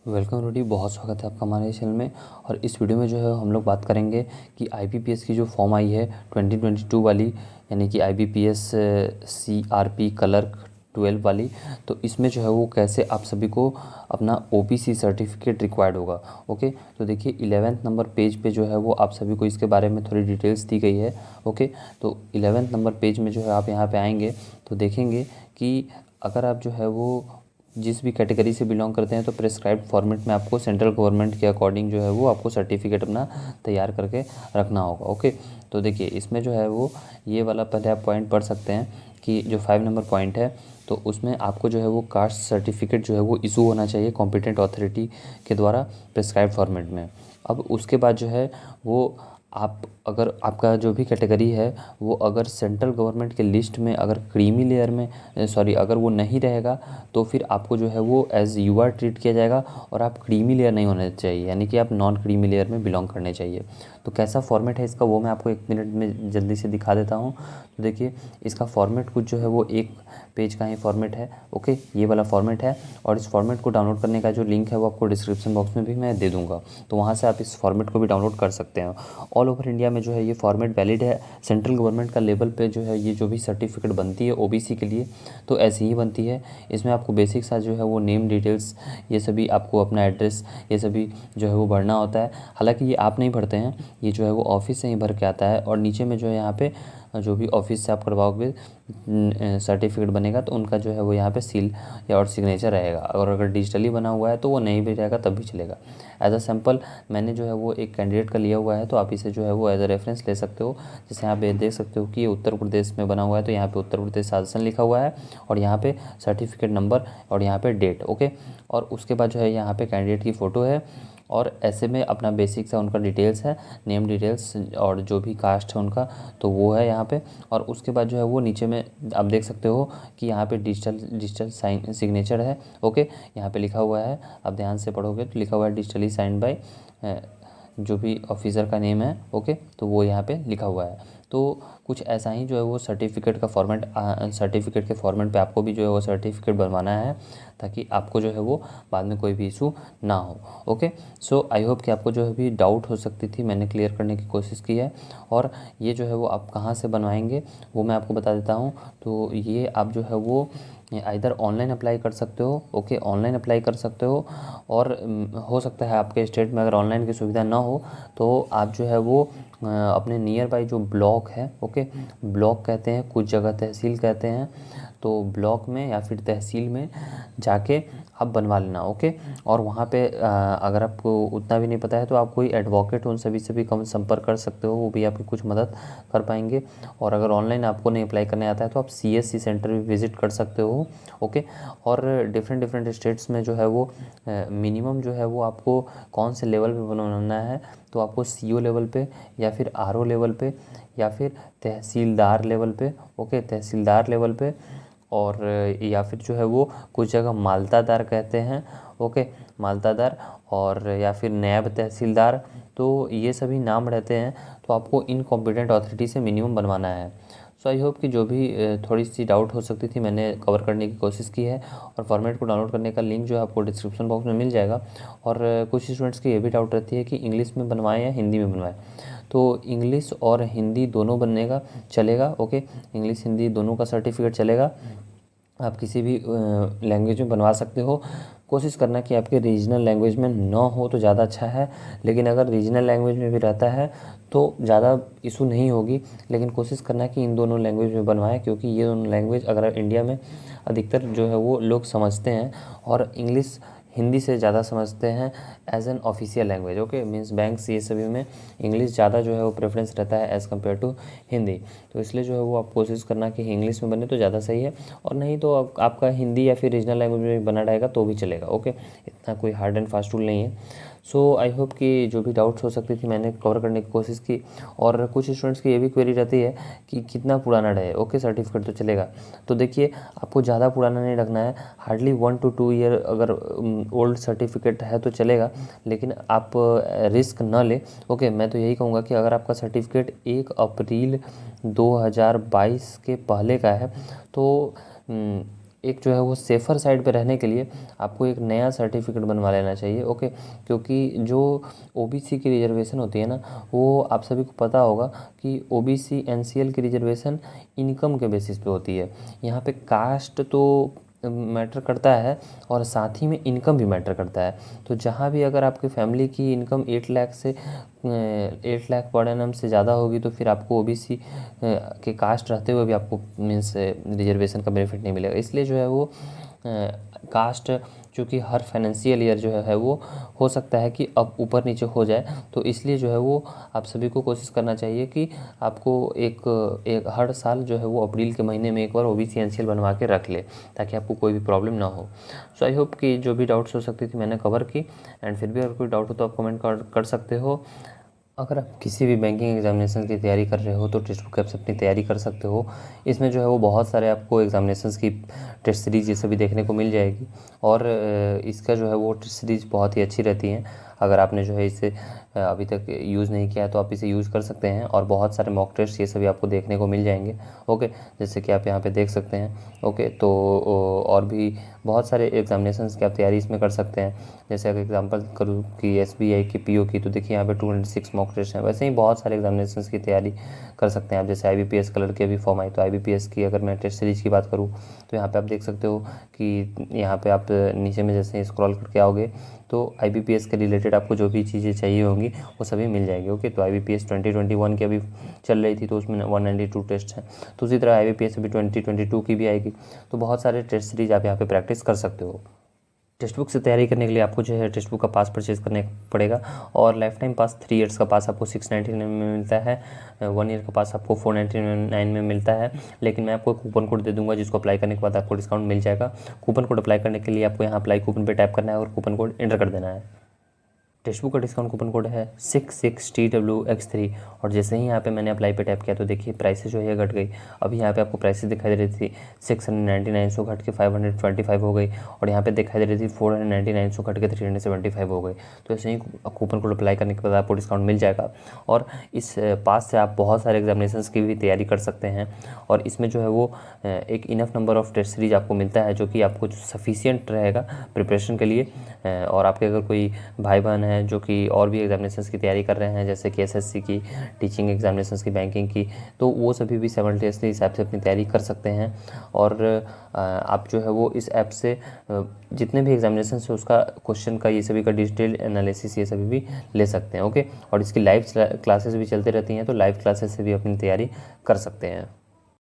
Welcome रोडी, बहुत स्वागत है आपका हमारे चैनल में। और इस वीडियो में जो है हम लोग बात करेंगे कि आईबीपीएस की जो फॉर्म आई है 2022 वाली, यानी कि आईबीपीएस सीआरपी क्लर्क 12 वाली। तो इसमें जो है वो कैसे आप सभी को अपना ओबीसी सर्टिफिकेट रिक्वायर्ड होगा। ओके, तो देखिए 11th नंबर पेज पे जो है वो आप सभी को इसके बारे में थोड़ी डिटेल्स दी गई है। ओके, तो 11th नंबर पेज में जो है आप यहाँ पे आएंगे तो देखेंगे कि अगर आप जो है वो जिस भी कैटेगरी से बिलोंग करते हैं तो प्रेस्क्राइब्ड फॉर्मेट में आपको सेंट्रल गवर्नमेंट के अकॉर्डिंग जो है वो आपको सर्टिफिकेट अपना तैयार करके रखना होगा। ओके, तो देखिए इसमें जो है वो ये वाला पहले आप पॉइंट पढ़ सकते हैं कि जो 5 नंबर पॉइंट है तो उसमें आपको जो है वो कास्ट सर्टिफिकेट जो है वो इशू होना चाहिए कॉम्पिटेंट अथॉरिटी के द्वारा प्रेस्क्राइब्ड फॉर्मेट में। अब उसके बाद जो है वो आप अगर आपका जो भी कैटेगरी है वो अगर सेंट्रल गवर्नमेंट के लिस्ट में अगर क्रीमी लेयर में अगर वो नहीं रहेगा तो फिर आपको जो है वो एज यूआर ट्रीट किया जाएगा और आप क्रीमी लेयर नहीं होने चाहिए, यानी कि आप नॉन क्रीमी लेयर में बिलोंग करने चाहिए। तो कैसा फॉर्मेट है इसका वो मैं आपको 1 मिनट में जल्दी से दिखा देता हूँ। तो देखिए इसका फॉर्मेट कुछ जो है वो 1 पेज का ही फॉर्मेट है। ओके, ये वाला फॉर्मेट है और इस फॉर्मेट को डाउनलोड करने का जो लिंक है वो आपको डिस्क्रिप्शन बॉक्स में भी मैं दे दूँगा, तो वहाँ से आप इस फॉर्मेट को भी डाउनलोड कर सकते हैं। ऑल ओवर इंडिया में जो है ये फॉर्मेट वैलिड है। सेंट्रल गवर्नमेंट का लेवल पे जो है ये जो भी सर्टिफिकेट बनती है ओबीसी के लिए तो ऐसी ही बनती है। इसमें आपको बेसिक सा जो है वो नेम डिटेल्स, ये सभी आपको अपना एड्रेस, ये सभी जो है वो भरना होता है। हालांकि ये आप नहीं भरते हैं, ये जो है वो ऑफिस से ही भर के आता है। और नीचे में जो है यहाँ पे जो भी ऑफिस से आप करवाओगे सर्टिफिकेट बनेगा तो उनका जो है वो यहाँ पे सील या और सिग्नेचर रहेगा। और अगर डिजिटली बना हुआ है तो वो नहीं भी रहेगा तब भी चलेगा। एज अ सैम्पल मैंने जो है वो एक कैंडिडेट का लिया हुआ है, तो आप इसे जो है वो एज अ रेफरेंस ले सकते हो। जैसे यहाँ पे देख सकते हो कि ये उत्तर प्रदेश में बना हुआ है, तो यहाँ पे उत्तर प्रदेश शासन लिखा हुआ है और यहाँ पे सर्टिफिकेट नंबर और यहाँ पे डेट। ओके, और उसके बाद जो है यहाँ पे कैंडिडेट की फ़ोटो है और ऐसे में अपना बेसिक सा उनका डिटेल्स है, नेम डिटेल्स और जो भी कास्ट है उनका तो वो है यहाँ पे। और उसके बाद जो है वो नीचे में आप देख सकते हो कि यहाँ पे डिजिटल साइन सिग्नेचर है। ओके, यहाँ पे लिखा हुआ है, आप ध्यान से पढ़ोगे तो लिखा हुआ है डिजिटली साइन बाय जो भी ऑफिसर का नेम है। ओके, तो वो यहाँ पे लिखा हुआ है। तो कुछ ऐसा ही जो है वो सर्टिफिकेट के फॉर्मेट पे आपको भी जो है वो सर्टिफिकेट बनवाना है ताकि आपको जो है वो बाद में कोई भी इशू ना हो। ओके, सो आई होप कि आपको जो है भी डाउट हो सकती थी मैंने क्लियर करने की कोशिश की है। और ये जो है वो आप कहाँ से बनवाएंगे वो मैं आपको बता देता हूँ। तो ये आप जो है वो इधर ऑनलाइन अप्लाई कर सकते हो। ओके, ऑनलाइन अप्लाई कर सकते हो। और हो सकता है आपके स्टेट में अगर ऑनलाइन की सुविधा ना हो तो आप जो है वो अपने नियर बाई जो ब्लॉक है, ओके, ब्लॉक कहते हैं, कुछ जगह तहसील कहते हैं, तो ब्लॉक में या फिर तहसील में जाके आप बनवा लेना। ओके, और वहाँ पे अगर आपको उतना भी नहीं पता है तो आप कोई एडवोकेट उन सभी से भी कम संपर्क कर सकते हो, वो भी आपकी कुछ मदद कर पाएंगे। और अगर ऑनलाइन आपको नहीं अप्लाई करने आता है तो आप सीएससी सेंटर भी विज़िट कर सकते हो। ओके, और डिफरेंट स्टेट्स में जो है वो मिनिमम जो है वो आपको कौन से लेवल पे बनवाना है, तो आपको सीओ लेवल पे या फिर आरओ लेवल पे या फिर तहसीलदार लेवल पे। ओके, तहसीलदार लेवल पे और या फिर जो है वो कुछ जगह मालतादार कहते हैं। ओके, मालतादार और या फिर नैब तहसीलदार, तो ये सभी नाम रहते हैं। तो आपको इन कॉम्पिटेंट अथॉरिटी से मिनिमम बनवाना है। सो आई होप कि जो भी थोड़ी सी डाउट हो सकती थी मैंने कवर करने की कोशिश की है। और फॉर्मेट को डाउनलोड करने का लिंक जो है आपको डिस्क्रिप्शन बॉक्स में मिल जाएगा। और कुछ स्टूडेंट्स की ये भी डाउट रहती है कि इंग्लिश में बनवाएं या हिंदी में बनवाएं, तो इंग्लिश और हिंदी दोनों बनेगा, चलेगा। ओके, इंग्लिश हिंदी दोनों का सर्टिफिकेट चलेगा, आप किसी भी लैंग्वेज में बनवा सकते हो। कोशिश करना कि आपके रीजनल लैंग्वेज में ना हो तो ज़्यादा अच्छा है, लेकिन अगर रीजनल लैंग्वेज में भी रहता है तो ज़्यादा इशू नहीं होगी। लेकिन कोशिश करना कि इन दोनों लैंग्वेज में बनवाएं, क्योंकि ये दोनों लैंग्वेज अगर इंडिया में अधिकतर जो है वो लोग समझते हैं और इंग्लिश हिंदी से ज़्यादा समझते हैं as an official language. Okay, means banks ये सभी में इंग्लिश ज़्यादा जो है वो प्रेफरेंस रहता है एज़ कम्पेयर टू हिंदी। तो इसलिए जो है वो आप कोशिश करना कि इंग्लिश में बने तो ज़्यादा सही है, और नहीं तो आपका हिंदी या फिर रीजनल लैंग्वेज में बना रहेगा तो भी चलेगा। ओके, इतना कोई हार्ड एंड फास्ट रूल नहीं है। सो आई होप कि जो भी डाउट्स हो सकती थी मैंने कवर करने की कोशिश की। और कुछ स्टूडेंट्स की ये भी क्वेरी रहती है कि कितना पुराना रहे। ओके, सर्टिफिकेट तो चलेगा, तो देखिए आपको ज़्यादा पुराना नहीं रखना है, हार्डली 1 to 2 ईयर अगर ओल्ड सर्टिफिकेट है तो चलेगा, लेकिन आप रिस्क न ले। ओके, मैं तो यही कहूँगा कि अगर आपका सर्टिफिकेट 1 अप्रैल 2022 के पहले का है तो एक जो है वो सेफ़र साइड पे रहने के लिए आपको एक नया सर्टिफिकेट बनवा लेना चाहिए। ओके, क्योंकि जो ओबीसी की रिजर्वेशन होती है ना, वो आप सभी को पता होगा कि ओबीसी एनसीएल की रिजर्वेशन इनकम के बेसिस पे होती है। यहाँ पे कास्ट तो मैटर करता है और साथ ही में इनकम भी मैटर करता है। तो जहाँ भी अगर आपकी फैमिली की इनकम 8 लाख से 8 लाख पर एनम से ज़्यादा होगी तो फिर आपको ओबीसी के कास्ट रहते हुए भी आपको मीन्स रिजर्वेशन का बेनिफिट नहीं मिलेगा। इसलिए जो है वो कास्ट चूँकि हर फाइनेंशियल ईयर जो है वो हो सकता है कि अब ऊपर नीचे हो जाए, तो इसलिए जो है वो आप सभी को कोशिश करना चाहिए कि आपको एक हर साल जो है वो अप्रैल के महीने में एक बार ओबीसी एनसीएल बनवा के रख ले, ताकि आपको कोई भी प्रॉब्लम ना हो। सो आई होप कि जो भी डाउट्स हो सकती थी मैंने कवर की, एंड फिर भी अगर कोई डाउट हो तो आप कमेंट कर सकते हो। अगर आप किसी भी बैंकिंग एग्जामिनेशन की तैयारी कर रहे हो तो टेक्स्ट बुक ऐप से अपनी तैयारी कर सकते हो। इसमें जो है वो बहुत सारे आपको एग्जामिनेशंस की टेस्ट सीरीज़ ये सभी देखने को मिल जाएगी, और इसका जो है वो टेस्ट सीरीज़ बहुत ही अच्छी रहती हैं। अगर आपने जो है इसे अभी तक यूज़ नहीं किया है तो आप इसे यूज़ कर सकते हैं, और बहुत सारे मॉक टेस्ट ये सभी आपको देखने को मिल जाएंगे। ओके, जैसे कि आप यहाँ पे देख सकते हैं। ओके, तो और भी बहुत सारे एग्जामिनेशंस की आप तैयारी इसमें कर सकते हैं। जैसे अगर एग्जांपल करूँ कि एसबीआई की पीओ की, तो देखिए यहाँ पे 206 मॉक टेस्ट हैं। वैसे ही बहुत सारे एग्जामिनेशंस की तैयारी कर सकते हैं आप। जैसे आईबीपीएस कलर की अभी फॉर्म आई, तो आईबीपीएस की अगर मैं टेस्ट सीरीज़ की बात करूँ तो यहाँ पे आप देख सकते हो कि यहाँ पे आप नीचे में जैसे स्क्रॉल करके आओगे तो आईबीपीएस के रिलेटेड आपको जो भी चीज़ें चाहिए होंगी वो सभी मिल जाएगी। ओके, तो आईबीपीएस 2021 की अभी चल रही थी तो उसमें 192 टेस्ट हैं, तो उसी तरह आईबीपीएस अभी 2022 की भी आएगी। तो बहुत सारे टेस्ट सीरीज आप यहाँ पे प्रैक्टिस कर सकते हो। टेक्स्ट बुक से तैयारी करने के लिए आपको जो है टेक्स्ट बुक का पास परचेज़ करने पड़ेगा, और लाइफ टाइम पास 3 ईयर्स का पास आपको 699 में मिलता है, 1 ईयर का पास आपको 499 में मिलता है। लेकिन मैं आपको कूपन कोड दे दूंगा जिसको अप्लाई करने के बाद आपको डिस्काउंट मिल जाएगा। कूपन कोड अप्लाई करने के लिए आपको यहाँ अप्लाई कूपन पे टैप करना है और कूपन कोड एंटर कर देना है। टेक्स्ट बुक का डिस्काउंट कूपन कोड है 66TWX3, और जैसे ही यहाँ पे मैंने अप्लाई पे टैप किया तो देखिए प्राइसेस जो है घट गई। अभी यहाँ पे आपको प्राइसेस दिखाई दे रही थी 699 से घट के 525 हो गई, और यहाँ पे दिखाई दे रही थी 499 से घट के 375 हो गई। तो ऐसे ही कूपन कोड अप्लाई करने के बाद आपको डिस्काउंट मिल जाएगा, और इस पास से आप बहुत सारे एग्जामिनेशंस की भी तैयारी कर सकते हैं। और इसमें जो है वो एक enough number of test series आपको मिलता है जो कि आपको सफिशिएंट रहेगा प्रिपरेशन के लिए। और आपके अगर कोई भाई बहन है जो कि और भी एग्जामिनेशंस की तैयारी कर रहे हैं, जैसे कि एसएससी की, टीचिंग एग्जामिनेशंस की, बैंकिंग की, तो वो सभी भी साइमल्टेनियसली इस ऐप से अपनी तैयारी कर सकते हैं। और आप जो है वो इस ऐप से जितने भी एग्जामिनेशन है उसका क्वेश्चन का ये सभी का डिटेल एनालिसिस ये सभी भी ले सकते हैं। ओके, और इसकी लाइव क्लासेस भी चलती रहती हैं, तो लाइव क्लासेस से भी अपनी तैयारी कर सकते हैं।